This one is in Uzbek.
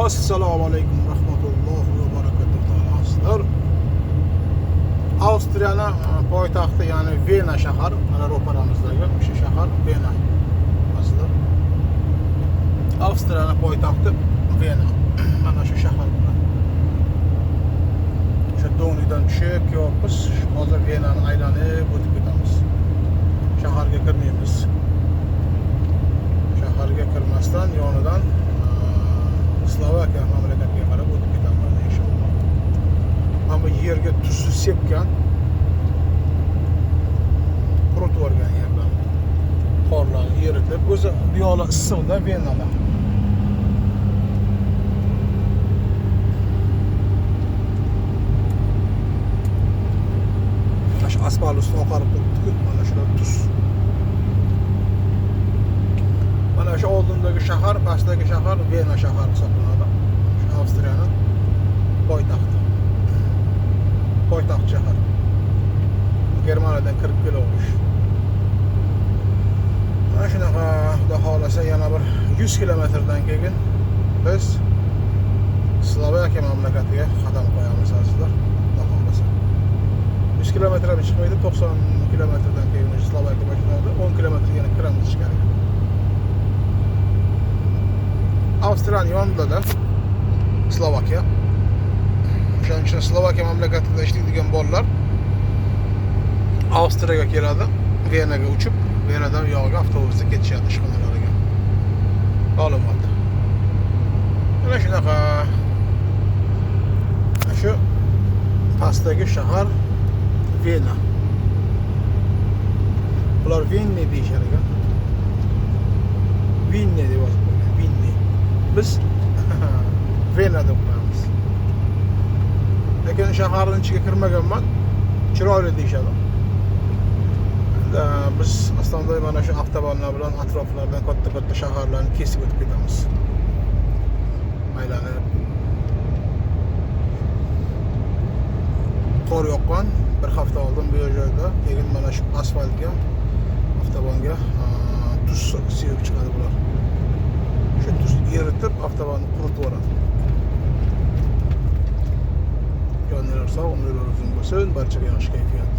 Assalomu alaykum rahmatullohi va barakatuh. Avstriyaning poytaxti, ya'ni Vena shahar, mana ro'paramizdagi o'sha shahar Vena. Aslida Avstriyaning poytaxti Vena. Mana shu shahar bilan. O'sha Donidan tushib, biz hozir Venani aylanib o'tib ketamiz. Shaharga kirmaymiz. Shaharga kirmasdan yonidan Slovakiya mamlakatiga qarab o'tib ketamiz inshaalloh. Ammo yerga tuzni sepgan, qurut o'rgan yerdan. Qorlarni eritib, o'zi buyoqlar issiqda Venada. Mana shu asfalt ustida oqarib turibdi, mana shular tuz. Mana shu oldindagi shahar, pastdagi shahar Vena shahari hisoblanadi. Shu Avstriyaning poytaxti. Poytaxt shahar. Germaniyadan kirib kelamiz. Mana shunaqa, xudo xolasa yana bir 100 kilometrdan keyin biz Slovakiya mamlakatiga qadam qo'yamiz azizlar. Xudo xolasa. 100 kilometrdan chiqmaydi, 90 kilometrdan keyin Slovakiya boshlanadi, 10 kilometr yana kiramiz ichkariga. Avstriyaning yonida Slovakiya. O'shaning uchun Slovakiya mamlakatida ishlaydigan bolalar Avstriyaga keladi, Venaga uchib, Venadan yo'g'iga avtobusda ketishadi ishxonalariga. Ma'lumot. Mana shunaqa. Shu pastdagi shahar Vena. Bular Vinni deyishar ekan. Vinni deb yozib qo'ygan. Vinni. Biz Vena deb qo'yamiz. Lekin shaharning ichiga kirmaganman. Chiroyli deyishadi. Biz aslida mana shu avtobanlar bilan atroflardan katta shaharlarni kesib o'tib ketamiz. Aylanib. Qor yoqqan bir hafta oldin bu joyda, keyin mana shu asfaltga, avtobanga tuz sevib chiqadi bular. Shu tuzni eritib avtobonni quritib yuboradi. Jonlar sog', umrlar uzun bo'lsin, barchaga yaxshi kayfiyat.